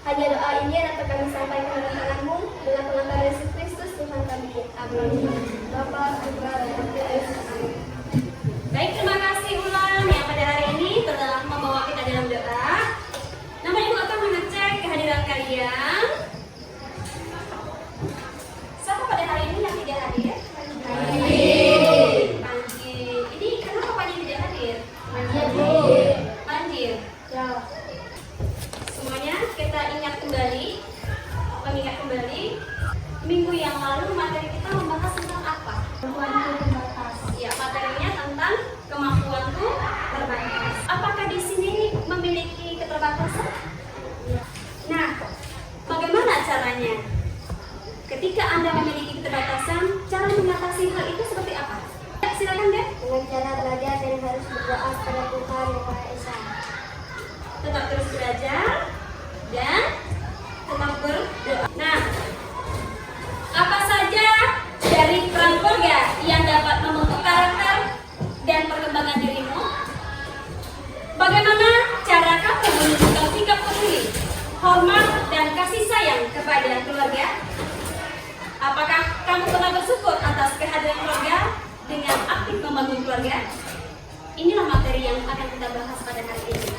Hanya doa ini yang dapat kami sampaikan dalam tanganmu dengan pengantar Yesus Kristus Tuhan kami. Amin. Bapa, Putra, dan Roh Kudus. Amin. Baik, terima kasih ulang yang pada hari ini telah membawa kita dalam doa. Namun Ibu akan mengecek kehadiran kalian. Siapa pada hari ini yang tidak hadir? Panji. Ini kenapa Panji tidak hadir? Banjir. Ya. Semuanya kita ingat kembali, mengingat kembali minggu yang lalu materi kita membahas tentang apa? Kemampuanku terbatas. Ya, materinya tentang kemampuanku terbatas. Apakah di sini memiliki keterbatasan? Nah, bagaimana caranya? Ketika Anda memiliki keterbatasan, cara mengatasi hal itu seperti apa? Ya, silakan deh. Dengan cara belajar dan harus berdoa kepada Tuhan Yang Maha Esa. Tetap terus belajar dan tetap berdoa. Nah, apa saja dari peran keluarga yang dapat membentuk karakter dan perkembangan dirimu? Bagaimana cara kamu menunjukkan sikap peduli, hormat, dan kasih sayang kepada keluarga? Apakah kamu pernah bersyukur atas kehadiran keluarga dengan aktif membangun keluarga? Inilah materi yang akan kita bahas pada hari ini.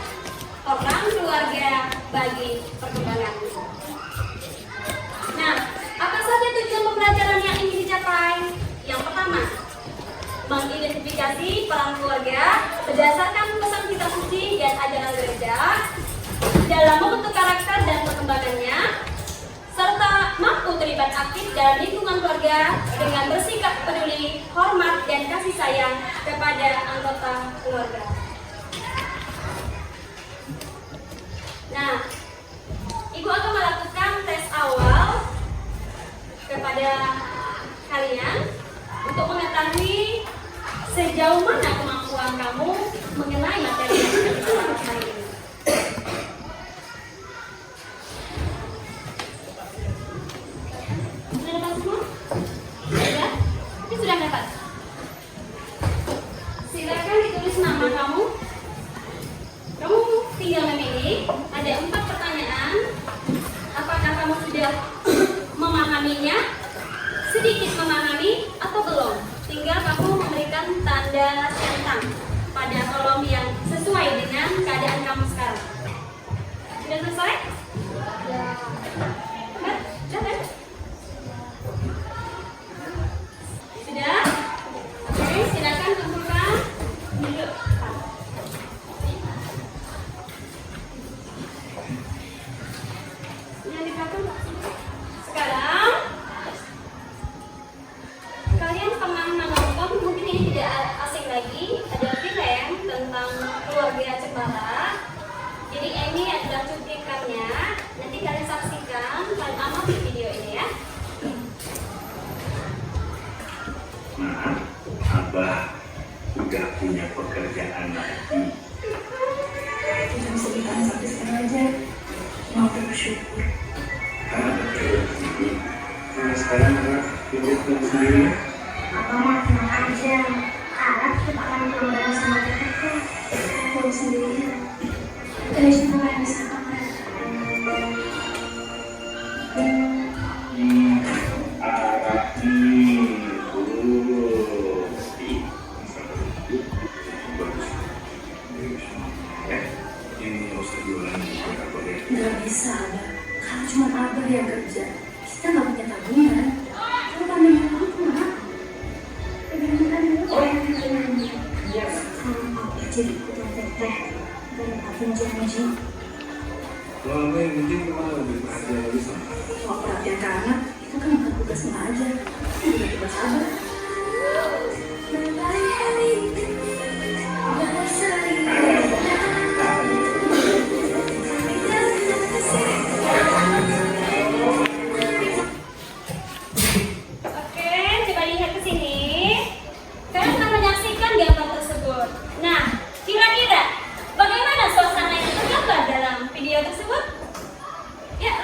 Peran keluarga bagi perkembangan. Nah, apa saja tujuan pembelajaran yang ingin dicapai? Yang pertama, mengidentifikasi peran keluarga berdasarkan pesan kitab suci dan ajaran gereja dalam membentuk karakter dan perkembangannya, serta mampu terlibat aktif dalam lingkungan keluarga dengan bersikap peduli, hormat, dan kasih sayang kepada anggota keluarga. Nah, Ibu akan melakukan tes awal kepada kalian untuk mengetahui sejauh mana kemampuan kamu mengenai materi yang kita bahas hari ini. Sudah dapat semua? Sudah? Ini sudah dapat? Silakan ditulis nama kamu. Kamu tinggal memilih. Ada 4 pertanyaan. Apakah kamu sudah memahaminya, sedikit memahami, atau belum? Tinggal kamu memberikan tanda centang pada kolom yang sesuai dengan keadaan kamu sekarang. Sudah selesai? Ya. Sudah? Sudah? Oke, silakan kumpulkan. Duduk. Yang di belakang. Sekarang kalian pernah menonton, mungkin ini tidak asing lagi, ada film tentang keluarga cemara. Jadi ini adalah cuplikannya. Nanti kalian saksikan dan amati video ini ya. Nah, Abah udah punya pekerjaan lagi. Kita bisa ditahan sampai sekarang aja. Mau bersyukur. Nah, sekarang anak hidup sendiri. Apa mah tenang aja. Harap kita akan kembali sama kita. Aku sendirian. Dari situ yang bisa makan. Arah ini harus diulangi. Nggak bisa, Abah. Kalau cuma Abah yang kerja, kita nggak punya tabungan. Kalau kami yang mampu, Mak. Bagaimana dulu yang kerjanya? Kalau Abah jadi ketua teteh, dan Abah janji. Kalau yang penting kemana lebih perhatian lagi sama. Soal perhatian ke anak, itu kan bukan tugasnya aja. Itu juga tugas Abah. Oke, coba lihat ke sini. Kalian pernah menyaksikan gambar tersebut. Nah, kira-kira bagaimana suasana yang tergambar dalam video tersebut? Ya,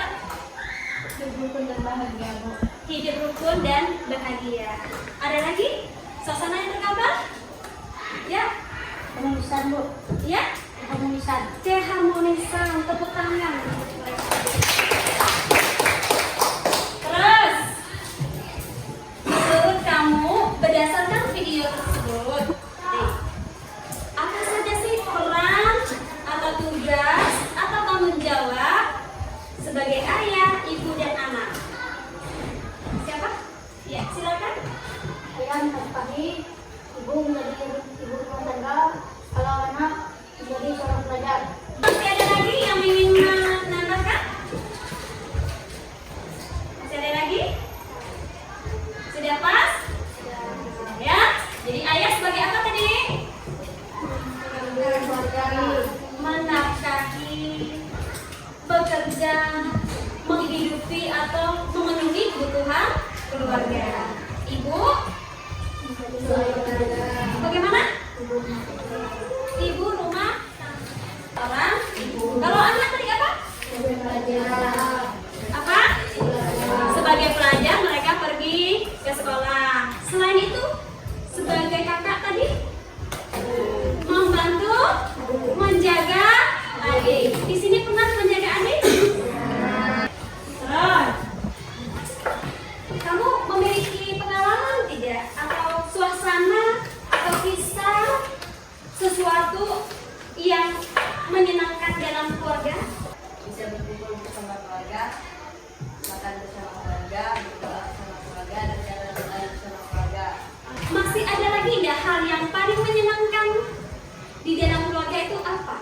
Hidup rukun dan bahagia, Bu. hidup rukun dan bahagia. Ada lagi suasana yang tergambar? Ya, Keharmonisan, Bu. ya, Keharmonisan. keharmonisan. Tepuk tangan. bekerja menghidupi atau memenuhi kebutuhan keluarga. Ibu, bagaimana? Ibu rumah orang ibu. Kalau anak tadi apa? Apa? Sebagai pelajar mereka pergi ke sekolah. Selain itu, sebagai kakak tadi membantu menjaga adik. Di sini pernah menjaga adik? Terus, kamu memiliki pengalaman tidak? Atau suasana atau kisah sesuatu yang menyenangkan dalam keluarga? Bisa berkumpul bersama keluarga, makan bersama keluarga, berdoa bersama keluarga, dan jalan-jalan bersama keluarga. Masih ada lagi nggak hal yang paling menyenangkan di dalam keluarga itu apa?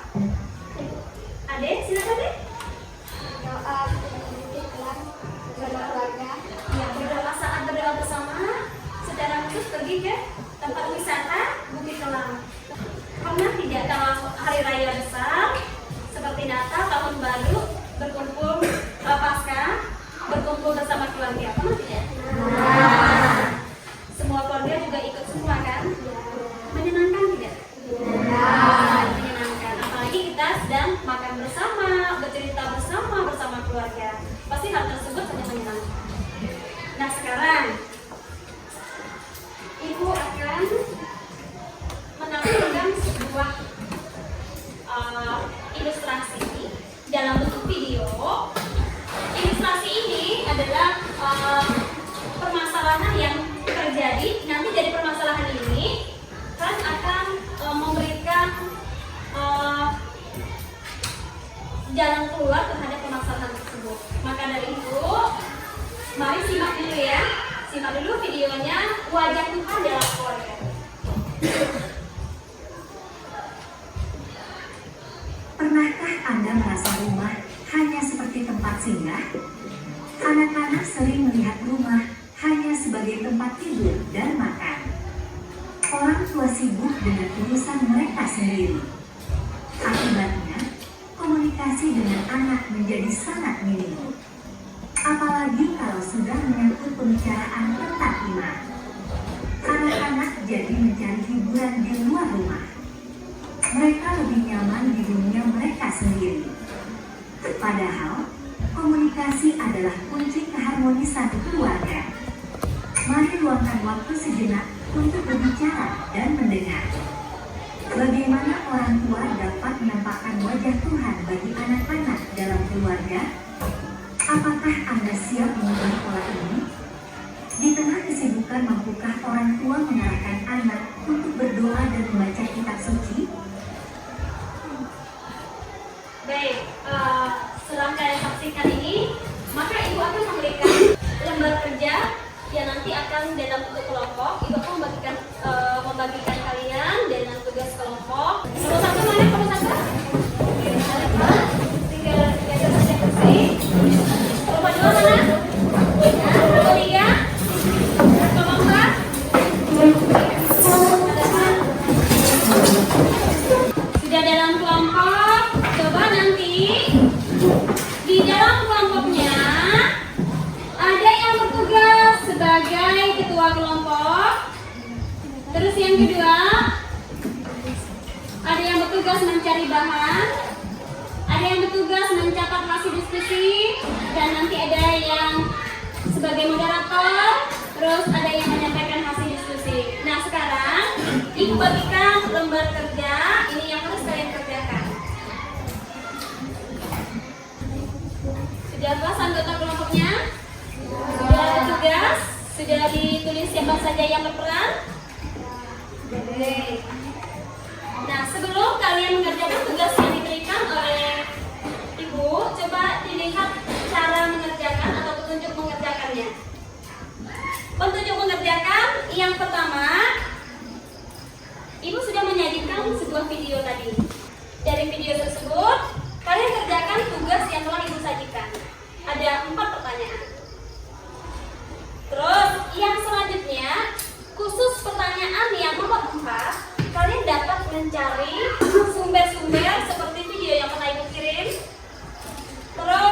Ade, silakan deh. Doa bersama keluarga. Ya, berdoa saat berdoa bersama, secara khusus pergi ke tempat wisata Bukit Kelang. Pernah tidak kalau hari raya besar seperti Natal, Tahun Baru, berkumpul Paskah, berkumpul bersama keluarga? Pernah tidak? Semua keluarga juga ikut semua kan? Menyenangkan tidak? Menyenangkan. Apalagi kita sedang makan bersama, bercerita bersama keluarga. Pasti hal tersebut sangat menyenangkan. Nah sekarang Ibu akan menampilkan sebuah ilustrasi dalam bentuk video. Ilustrasi ini adalah permasalahan yang terjadi. Nanti dari permasalahan ini kalian akan memberikan jalan keluar terhadap permasalahan tersebut. Maka dari itu, mari simak dulu ya. Simak dulu videonya Wajah Tuhan dalam Keluarga. Pernahkah Anda merasa rumah hanya seperti tempat singgah? Anak-anak sering melihat rumah hanya sebagai tempat tidur dan makan. Orang tua sibuk dengan urusan mereka sendiri. Akibatnya, komunikasi dengan anak menjadi sangat minim. Apalagi kalau sudah menyangkut pembicaraan tentang iman. Anak-anak jadi mencari hiburan di luar rumah. Mereka lebih nyaman di dunia mereka sendiri. Padahal, komunikasi adalah kunci keharmonisan keluarga. Mari luangkan waktu sejenak untuk berbicara dan mendengar. Bagaimana orang tua dapat menampakkan wajah Tuhan bagi anak-anak dalam keluarga? Apakah Anda siap mengubah pola ini? Di tengah kesibukan, mampukah orang tua mengarahkan anak untuk berdoa dan membaca kitab suci? Baik, setelah kalian saksikan ini, maka Ibu akan memberikan lembar kerja yang nanti akan dalam bentuk kelompok. Ibu akan membagikan kalian dengan tugas kelompok. Nomor satu mana? Nomor satu? Tiga saja kursi. Nomor dua mana? Nomor tiga? Nomor empat? Sudah dalam kelompok. Coba nanti di dalam kelompoknya ada yang bertugas sebagai ketua kelompok. Terus yang kedua, ada yang bertugas mencari bahan, ada yang bertugas mencatat hasil diskusi, dan nanti ada yang sebagai moderator, terus ada yang menyampaikan hasil diskusi. Nah sekarang, Ibu bagikan lembar kerja, ini yang harus kalian kerjakan. Sudah kelas anggota kelompoknya? Sudah ada tugas? Sudah ditulis siapa saja yang berperan? Oke. Nah, sebelum kalian mengerjakan tugas yang diberikan oleh Ibu, coba dilihat cara mengerjakan atau petunjuk mengerjakannya. Petunjuk mengerjakan yang pertama, Ibu sudah menyajikan sebuah video tadi. Dari video tersebut, kalian kerjakan tugas yang telah Ibu sajikan. Ada 4 pertanyaan. Terus yang selanjutnya, khusus pertanyaan yang nomor 4, kalian dapat mencari sumber-sumber seperti video yang pernah Ibu kirim. Terus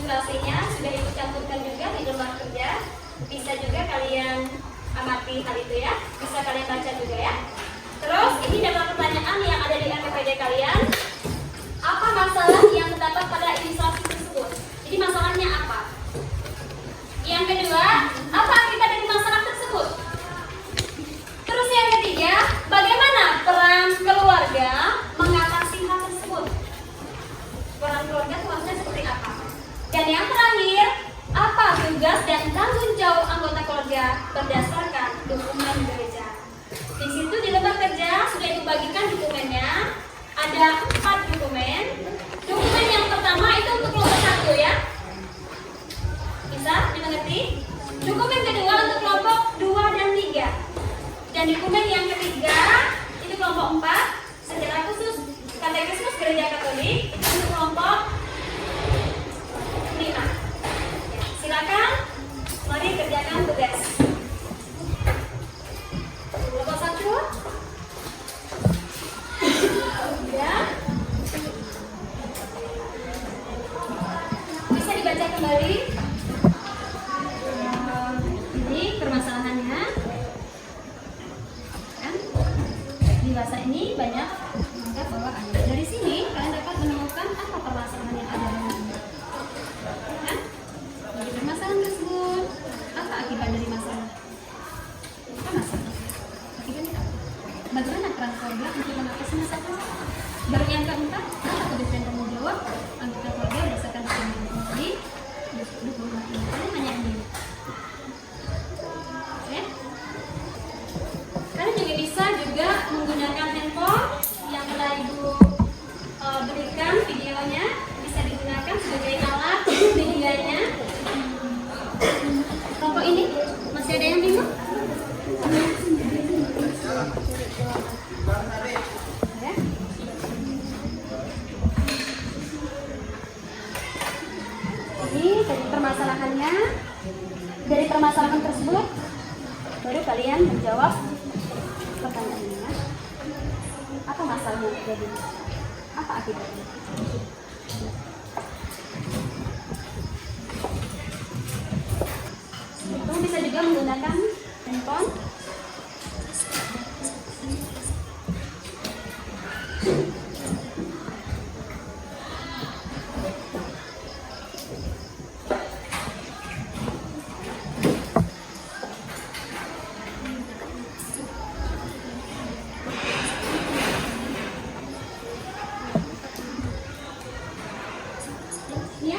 presentasinya sudah Ibu cantumkan juga di lembar kerja. Bisa juga kalian amati hal itu ya. Bisa kalian baca juga ya. Terus ini adalah pertanyaan yang ada di RPPD kalian. Apa masalah yang terdapat pada ilustrasi tersebut? Jadi masalahnya apa? Yang kedua, apa akibat dari masalah tersebut? Terus yang ketiga, bagaimana peran keluarga mengatasi hal tersebut? Peran keluarga itu maksudnya seperti apa? Dan yang terakhir, apa tugas dan tanggung jawab anggota keluarga berdasarkan dokumen gereja? Di situ di lembar kerja sudah Ibu bagikan dokumennya. Ada 4 dokumen. Dokumen yang pertama itu untuk kelompok 1 ya. Bisa dimengerti? Dokumen kedua untuk kelompok 2 dan 3. Dan dokumen yang ketiga itu kelompok 4 sejarah khusus katekismus gereja Katolik untuk kelompok 5. Ya, silakan mari kerjakan tugas. Kelompok 1 ya. Bisa dibaca kembali. Ini permasalahannya. Kan? Di bahasa ini banyak maka bahwa dari sini kalian dapat menemukan apa permasalahan yang ada dalam ini. Kan? Dari permasalahan tersebut, apa akibat dari masalah? Apa masalah? Akibatnya apa? Bagaimana peran keluarga untuk mengatasi masalah? Baru yang keempat, apa tugas dan tanggung jawab anggota keluarga berdasarkan dokumen tadi? Dokumen ini kalian hanya ini. Oke? Kalian juga bisa juga menggunakan handphone yang telah Ibu berikan videonya, bisa digunakan sebagai alat videonya. Kelompok ini masih ada yang bingung? Ini dari permasalahannya. Dari permasalahan tersebut baru kalian menjawab pertanyaannya. Apa masalahnya terjadi? Apa akibatnya? Itu bisa juga menggunakan handphone. Ya.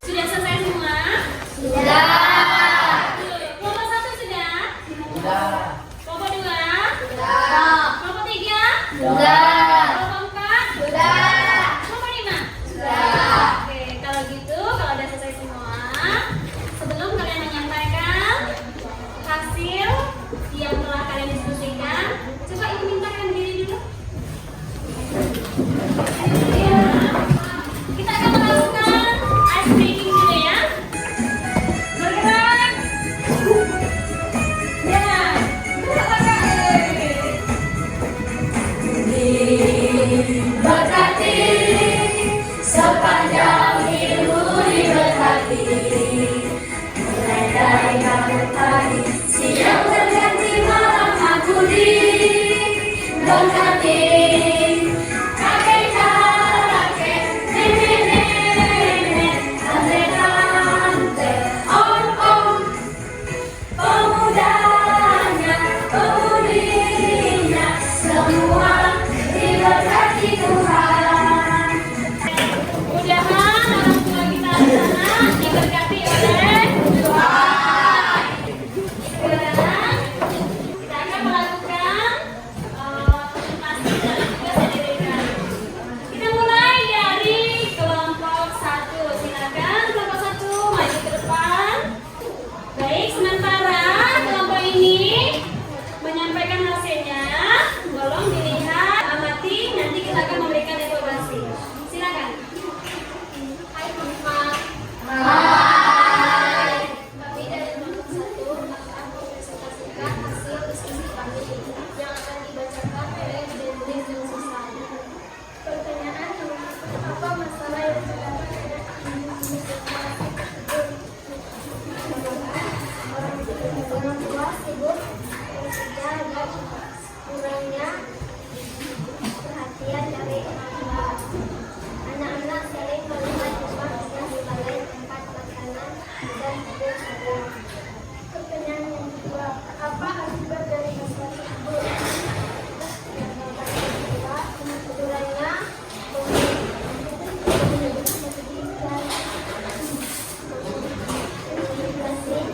Sudah selesai semua? Sudah. Kelompok 1 sudah? Sudah. Kelompok 2? Sudah. Kelompok 3? Sudah. Kelompok 4? Sudah. Kelompok 5? Sudah. Oke, kalau gitu, kalau sudah selesai semua, sebelum kalian menyampaikan hasil yang telah kalian diskusikan, coba Ibu minta kalian berdiri dulu. Ya. Kita akan melakukan ice breaking dulu ya. Bergerak. Ya. Berkati sepanjang hidup berhati, mulai dari kabut pagi siang berganti malam aku di berkati. Kakek kakek, nenek nenek, tante tante, om om, pemudanya, pemudinya, semua diberkati Tuhan. Mudah-mudahan orang tua kita di sana diberkati oleh Tuhan. Sekarang kita akan melakukan presentasi dan tugas akibat kurangnya perhatian dari orang tua. Anak-anak sering melihat rumah yang sebagai tempat makanan dan tidur saja. Pertanyaan yang kedua, apa akibat dari masalah tersebut? Jawaban kedua, kurangnya komunikasi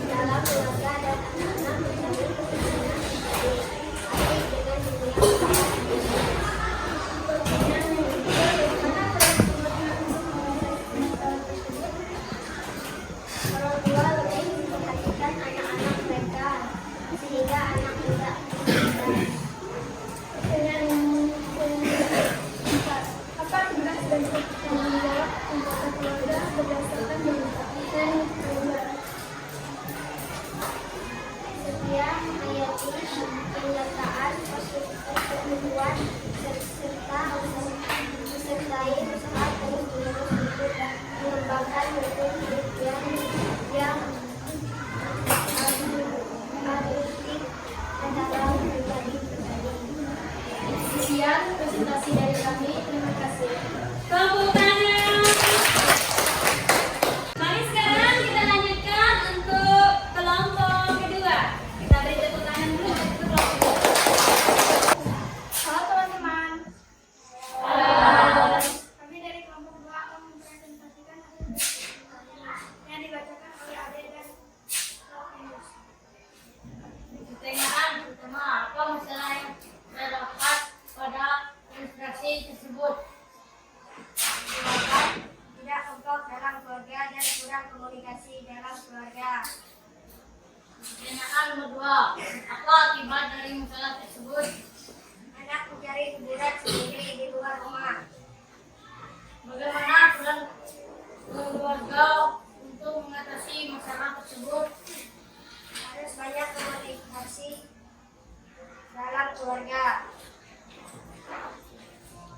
dalam keluarga dan anak-anak mencari kesenangan pribadi, arti dengan dunia pertanyaan yang ketiga, bagaimana peran keluarga untuk menyelesaikan masalah tersebut? Orang tua lebih memperhatikan anak-anak mereka sehingga anak tidak tertinggal. Pertanyaan yang keempat, apa tugas dan tanggung jawab anggota keluarga berdasarkan dan keluarga? Setia menghayati kenyataan pertumbuhan serta menyertai usaha terus-menerus untuk mengembangkan bentuk hidup yang produktif dalam pribadi. Sekian presentasi dari kami. Terima kasih. Tepuk tangan. Mari sekarang kita lanjutkan untuk kelompok kedua. Kita beri tepuk tangan dulu untuk kelompok kedua. Halo teman-teman. Halo. Kami dari kelompok 2 akan mempresentasikan hasil yang dibacakan oleh Ade dan Rohinus. Pertanyaan pertama, apa masalah yang terdapat pada ilustrasi tersebut? Jawaban, tidak kompak dalam keluarga dan kurang komunikasi dalam keluarga. Pertanyaan nomor 2, apa akibat dari masalah tersebut? Anak mencari hiburan sendiri di luar rumah. Bagaimana peran keluarga untuk mengatasi masalah tersebut? Harus banyak komunikasi dalam keluarga.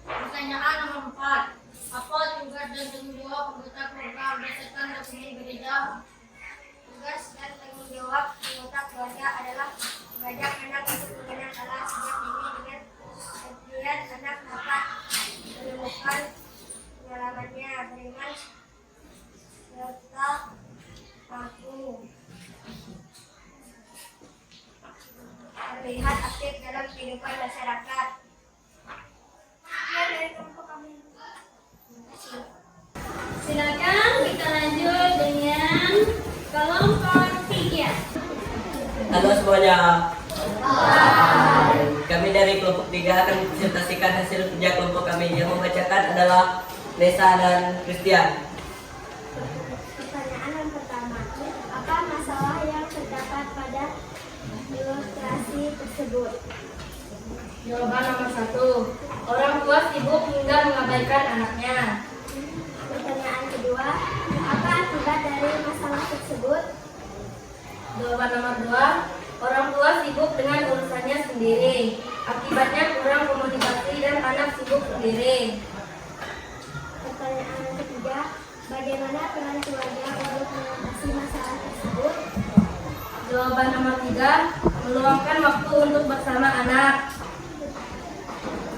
Pertanyaan nomor 4, apa tugas dan tanggung jawab anggota keluarga berdasarkan dokumen gereja? Tugas dan tanggung jawab anggota keluarga adalah mengajak anak untuk mengenal Allah sejak dini dengan kemudian anak dapat menemukan pengalamannya beriman serta mampu terlihat aktif dalam kehidupan masyarakat. Sekian dari kelompok kami. Terima kasih. Silakan kita lanjut dengan kelompok 3. Halo semuanya. Kami dari kelompok 3 akan mempresentasikan hasil kerja kelompok kami. Yang membacakan adalah Nesa dan Christian. Pertanyaan yang pertama, apa masalah yang terdapat pada ilustrasi tersebut? Jawaban nomor 1, orang tua sibuk hingga mengabaikan anaknya. Pertanyaan kedua, apa akibat dari masalah tersebut? Jawaban nomor 2, orang tua sibuk dengan urusannya sendiri. Akibatnya kurang komunikasi dan anak sibuk sendiri. Pertanyaan yang ketiga, bagaimana peran keluarga untuk mengatasi masalah tersebut? Jawaban nomor 3, meluangkan waktu untuk bersama anak.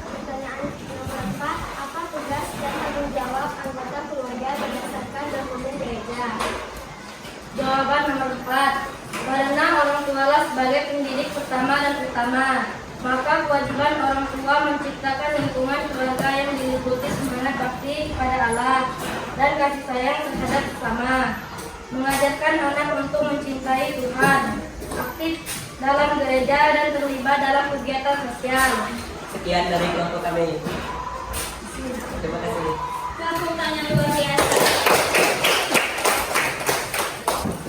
Pertanyaan nomor 4, apa tugas dan tanggung jawab anggota keluarga berdasarkan dokumen gereja? Jawaban nomor 4, karena orang tualah sebagai pendidik pertama dan utama, maka kewajiban orang tua menciptakan lingkungan keluarga yang diliputi semangat bakti kepada Allah dan kasih sayang terhadap sesama, mengajarkan anak untuk mencintai Tuhan, aktif dalam gereja dan terlibat dalam kegiatan sosial. Sekian dari kelompok kami. Terima kasih. Tepuk tangan luar biasa.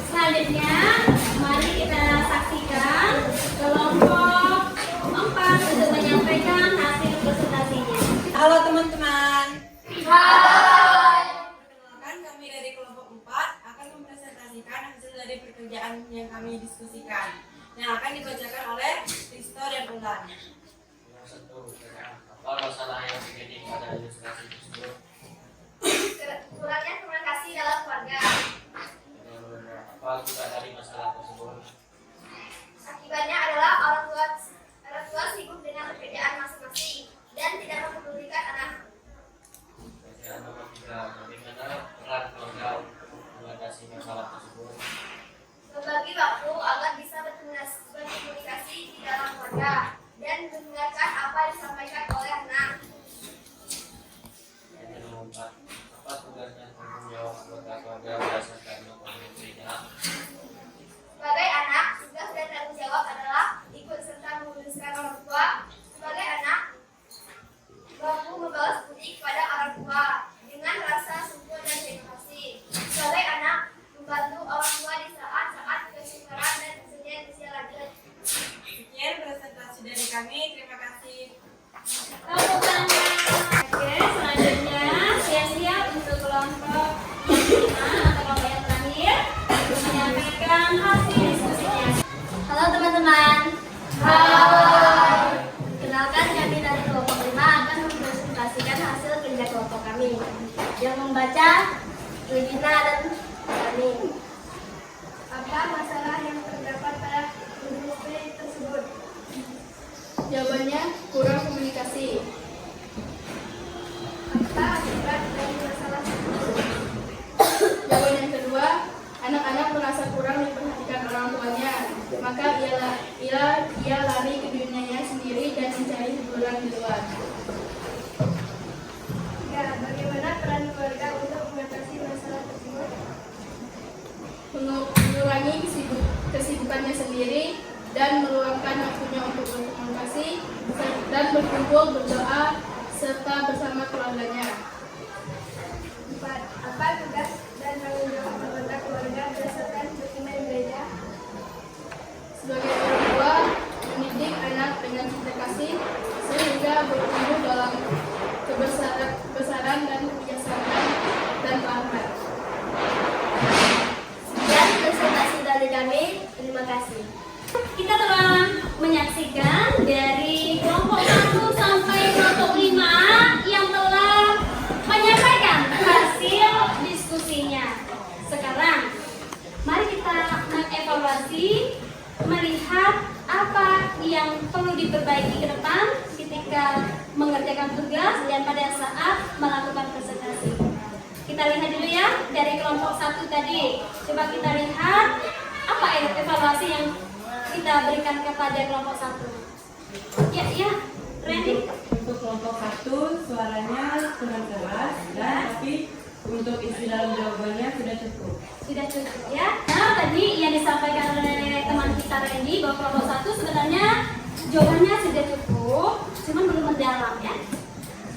Selanjutnya, mari kita saksikan kelompok 4 untuk menyampaikan hasil presentasinya. Halo teman-teman. Hai. Perkenalkan, kami dari kelompok 4 akan mempresentasikan hasil dari pekerjaan yang kami diskusikan yang akan dibacakan oleh Risto dan Ulan. Apa masalah yang terjadi pada ilustrasi tersebut? Kurangnya komunikasi dalam keluarga. Apa akibat dari masalah tersebut? Akibatnya adalah orang mendengarkan apa yang disampaikan oleh anak. Yang nomor 4. Apa tugas dan tanggung jawab anggota keluarga berdasarkan dokumen perintah? Sebagai anak, tugas dan tanggung jawab adalah ikut serta meluruskan orang tua. Sebagai anak, mampu membalas budi kepada orang tua dengan rasa syukur dan terima kasih. Sebagai anak, membantu orang tua di saat-saat kesukaran dan usia lanjut. Sekian presentasi dari kami. Terima kasih. Tepuk tangan. Oke, selanjutnya siap-siap untuk kelompok yang kelima atau kelompok yang terakhir menyampaikan hasil diskusinya. Halo teman-teman. Hai. Kenalkan, kami dari kelompok 5 akan mempresentasikan hasil kerja kelompok kami. Yang membaca Regina dan kami. Apa masalah yang terdapat pada industri tersebut? Jawabannya kurang komunikasi. Apa akibat dari masalah tersebut? Jawaban yang kedua, anak-anak merasa kurang diperhatikan orang tuanya, maka ia lari ke dunianya sendiri dan mencari hiburan di luar. Ya, bagaimana peran keluarga untuk mengatasi masalah tersebut? Mengurangi kesibukannya sendiri dan meluangkan waktunya untuk berkomunikasi dan berkumpul, berdoa, serta bersama keluarganya. 4. Apa tugas dan tanggung jawab anggota keluarga berdasarkan dokumen gereja? Sebagai orang tua, mendidik anak dengan cinta kasih sehingga bertumbuh dalam kebesaran dan kebijaksanaan dan keamanan. Sekian presentasi dari kami. Terima kasih. Kita telah menyaksikan dari kelompok 1 sampai kelompok 5 yang telah menyampaikan hasil diskusinya. Sekarang, mari kita mengevaluasi, melihat apa yang perlu diperbaiki ke depan ketika mengerjakan tugas dan pada saat melakukan presentasi. Kita lihat dulu ya dari kelompok 1 tadi. Coba kita lihat apa evaluasi yang kita berikan kepada kelompok 1. Ya, Randy. Untuk kelompok 1 suaranya kurang keras dan tapi untuk isi dalam jawabannya sudah cukup. Sudah cukup ya. Nah, tadi yang disampaikan oleh teman kita Randy bahwa kelompok 1 sebenarnya jawabannya sudah cukup, cuman belum mendalam ya.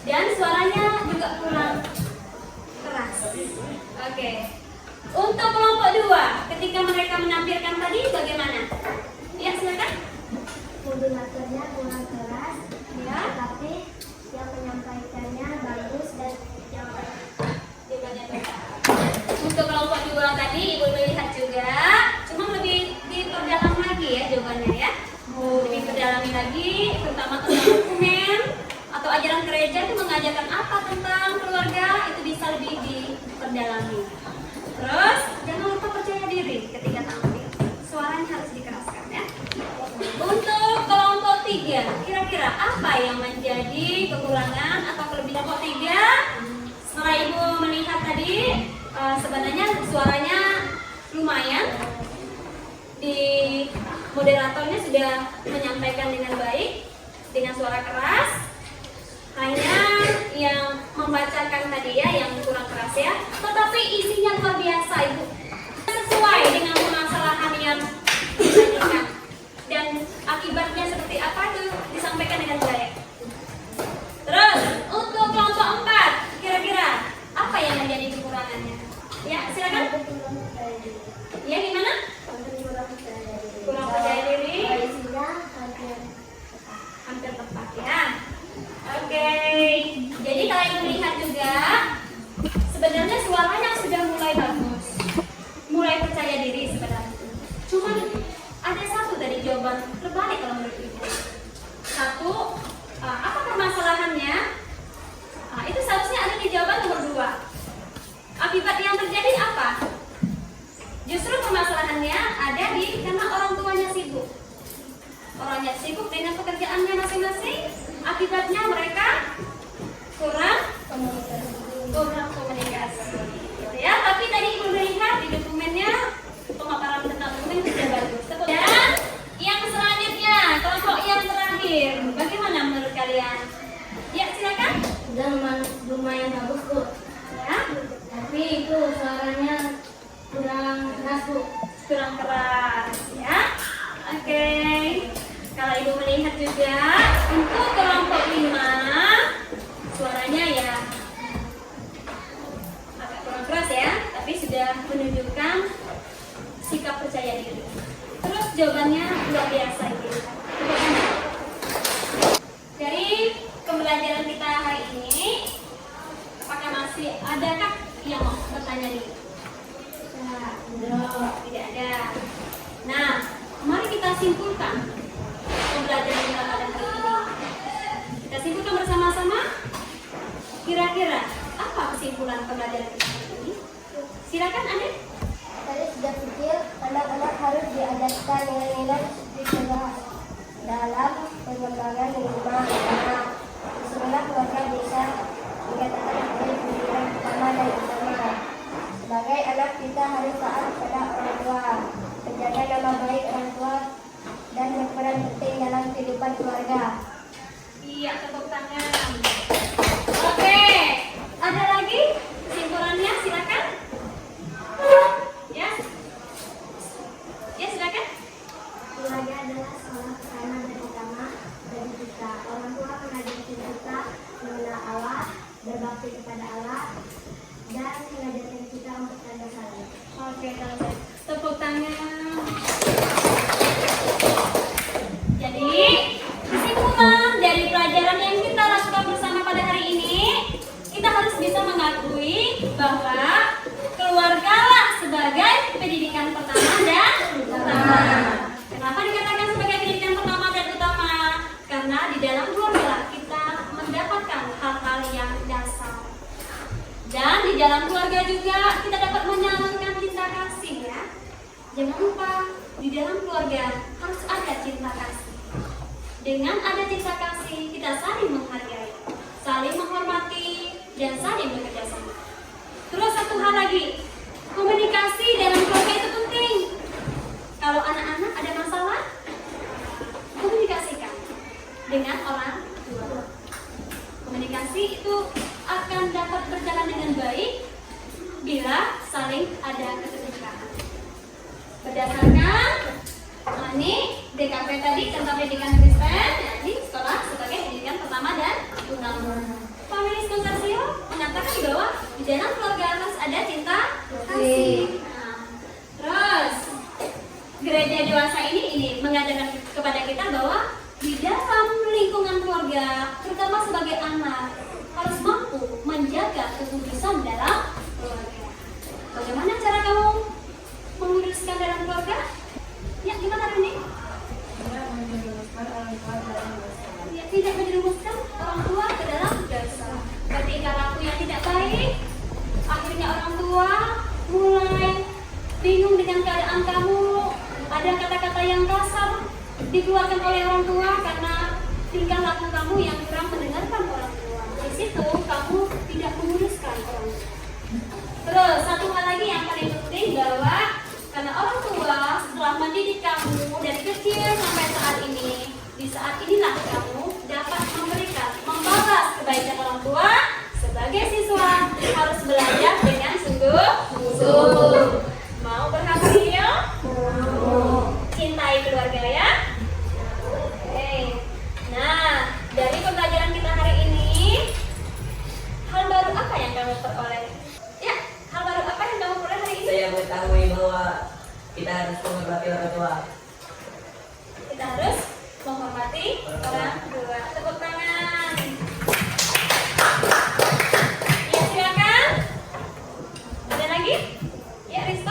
Dan suaranya juga kurang keras. Oke. Untuk kelompok 2, ketika mereka menampilkan tadi bagaimana? Ya, silakan. Modulatornya kurang keras, Ya. tapi yang menyampaikannya bagus dan Jawabannya benar. Untuk kelompok 2 tadi Ibu lihat juga, cuma lebih diperdalam lagi ya jawabannya ya. Lebih perdalami lagi, terutama tentang dokumen atau ajaran gereja itu mengajarkan apa tentang keluarga, itu bisa lebih diperdalami. Terus jangan lupa percaya diri ketika tampil, suaranya harus dikeraskan ya. Untuk kelompok 3, kira-kira apa yang menjadi kekurangan atau kelebihan kelompok 3? Setelah Ibu melihat tadi, sebenarnya suaranya lumayan. Di moderatornya sudah menyampaikan dengan baik, dengan suara keras. Hanya yang membacakan tadi ya, yang kurang keras ya. Tetapi isinya luar biasa Ibu. Sesuai dengan permasalahan yang ditanyakan. Dan akibatnya seperti apa itu disampaikan dengan baik. Terus untuk kelompok 4, kira-kira apa yang menjadi kekurangannya? Ya, silakan. Ya, gimana? Kurang percaya diri. Hampir tepat ya. Oke. Jadi kalian melihat juga sebenarnya suaranya sudah mulai bagus. Mulai percaya diri sebenarnya. Cuman ada satu dari jawaban terbalik kalau menurut Ibu. Satu, apa permasalahannya? Itu seharusnya ada di jawaban nomor 2. Akibat yang terjadi apa? Justru permasalahannya ada di karena orang tuanya sibuk. Orangnya sibuk dengan pekerjaannya masing-masing. Akibatnya mereka kurang komunikasi. Gitu ya. Tapi tadi Ibu melihat di dokumennya pemaparan tentang dokumen sudah bagus. Dan yang selanjutnya kelompok yang terakhir, bagaimana Untuk kelompok 5, suaranya ya agak kurang keras ya, tapi sudah menunjukkan sikap percaya diri. Terus jawabannya luar biasa ini. Dari pembelajaran kita hari ini, apakah masih adakah yang mau bertanya nih? Tidak ada. Nah, mari kita simpulkan pembelajaran kita pada hari ini. Kita simpulkan bersama-sama. Kira-kira apa kesimpulan pembelajaran kita hari ini? Silakan Ade. Dari sejak kecil, anak-anak harus diajarkan nilai-nilai seperti dalam pengembangan lingkungan anak. Disinilah keluarga bisa dikatakan sebagai pimpinan pertama dan utama. Sebagai anak kita harus taat kepada orang tua, menjaga nama baik orang tua, dan berperan penting dalam kehidupan keluarga. Iya, tepuk tangan. Oke, ada lagi kesimpulannya? Silakan. Ya, ya silakan. Keluarga adalah seorang pertama dan utama bagi kita. Orang tua mengajarkan kita mengenal Allah, berbakti kepada Allah, dan mengajarkan kita untuk tanda saling. Oke, tepuk tangan. Jadi, kesimpulan dari pelajaran yang kita lakukan bersama pada hari ini, kita harus bisa mengakui bahwa keluargalah sebagai pendidikan pertama dan utama. Kenapa dikatakan sebagai pendidikan pertama dan utama? Karena di dalam keluarga kita mendapatkan hal-hal yang dasar. Dan di dalam keluarga juga kita dapat menyalurkan cinta kasih ya. Jangan lupa, di dalam keluarga harus ada cinta kasih. Dengan ada cinta kasih, kita saling menghargai, saling menghormati, dan saling bekerja sama. Terus satu hal lagi, komunikasi dalam keluarga itu penting. Kalau anak-anak ada masalah, komunikasikan dengan orang tua. Komunikasi itu akan dapat berjalan dengan baik bila saling ada keterbukaan. Berdasarkan ini DKP tadi tentang pendidikan Kristen, ini sekolah sebagai pendidikan pertama dan utama. Familis Consortio mengatakan bahwa di dalam keluarga harus ada cinta kasih. Nah, terus gereja dewasa ini mengajarkan kepada kita bahwa di dalam lingkungan keluarga, terutama sebagai anak, harus mampu menjaga kekudusan dalam keluarga. Bagaimana cara kamu menguruskan dalam keluarga? Ya, gimana ini? Ya, tidak menjerumuskan orang tua ke dalam dosa. Ketika laku yang tidak baik, akhirnya orang tua mulai bingung dengan keadaan kamu. Ada kata-kata yang kasar dikeluarkan oleh orang tua karena tingkah laku kamu yang kurang mendengarkan orang tua. Di situ kamu tidak menguruskan orang tua. Terus satu hal lagi yang paling penting bahwa karena orang tua setelah mendidik kamu dari kecil sampai saat ini, di saat inilah kamu dapat membalas kebaikan orang tua. Sebagai siswa harus belajar dengan sungguh-sungguh. Mau berhasil? Cintai keluarga ya. Oke. Nah, dari pembelajaran kita hari ini, hal baru apa yang kamu peroleh? Ya, hal baru apa yang kamu peroleh hari ini? Saya mengetahui bahwa kita harus menghormati orang tua. Kita harus menghormati orang tua. Tepuk tangan. Ya, silakan. Ada lagi? Ya, Rizky.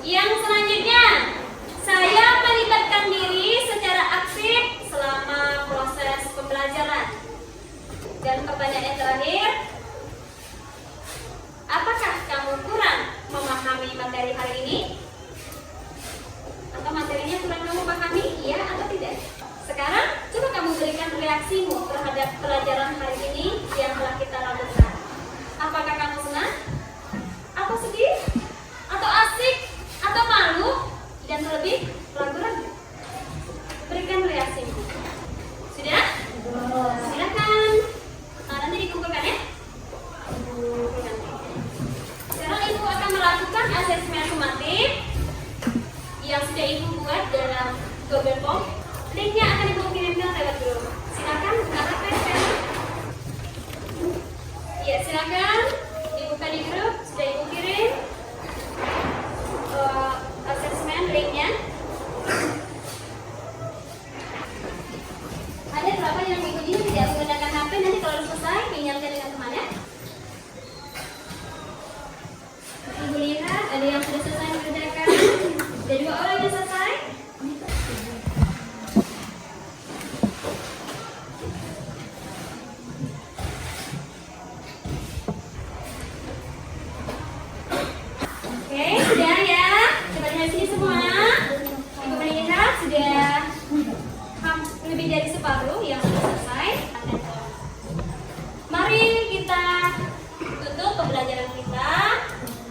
Yang selanjutnya, saya melibatkan diri secara aktif selama proses pembelajaran. Dan pertanyaan yang terakhir, apakah kamu kurang memahami materi hari ini? Atau materinya kurang kamu pahami? Iya atau tidak? Sekarang, coba kamu berikan reaksimu terhadap pelajaran hari ini yang telah kita lakukan. Apakah kamu senang? Atau sedih? Atau asik? Atau malu? Dan terlebih, ragu-ragu? Berikan reaksimu. Sudah? Silakan. Nanti dikumpulkan ya. Sekarang Ibu akan melakukan asesmen sumatif yang sudah Ibu buat dalam Google Form. Linknya akan Ibu kirimkan lewat grup. Silakan buka pen. Ya, silakan dibuka di grup. Sudah Ibu kirim asesmen linknya. Ada berapa yang mengikuti tidak menggunakan HP? Nanti kalau selesai pinjamkan dengan temannya. Ibu lihat ada yang sudah selesai mengerjakan. Ada 2 orang yang selesai. Oke, sudah ya. Coba lihat sini semua. Ibu melihat sudah lebih dari separuh yang sudah selesai. Mari kita tutup pembelajaran kita.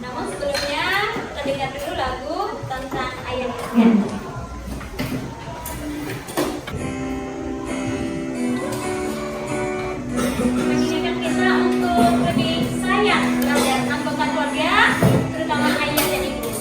Namun sebelumnya kita dengar dulu lagu tentang ayat ya. Mengingatkan kita untuk lebih sayang terhadap anggota keluarga, terutama ayah dan ibu.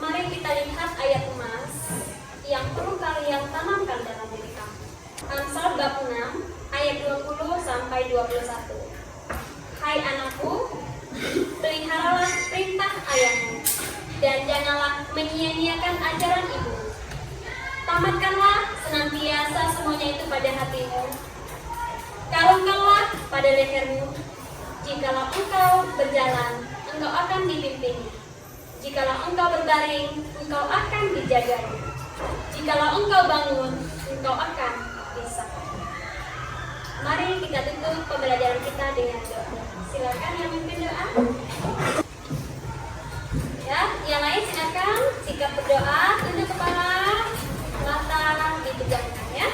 Mari kita lihat ayat emas yang perlu kalian tanamkan dalam diri kamu. Amsal bab 6 ayat 20 sampai 21. Hai anakku, peliharalah perintah ayahmu dan janganlah menyia-nyiakan ajaran ibu. Tamatkanlah senantiasa semuanya itu pada hatimu. Kalungkanlah pada lehermu. Jikalau engkau berjalan, engkau akan dipimpinnya. Jikalau engkau berbaring, engkau akan dijaganya. Jikalau engkau bangun, engkau akan bisa. Mari kita tutup pembelajaran kita dengan doa. Silakan yang memimpin doa. Ya, yang lain silakan sikap berdoa, tunduk kepala, mata dipejamkan ya.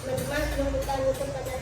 Teman-teman, kita kepada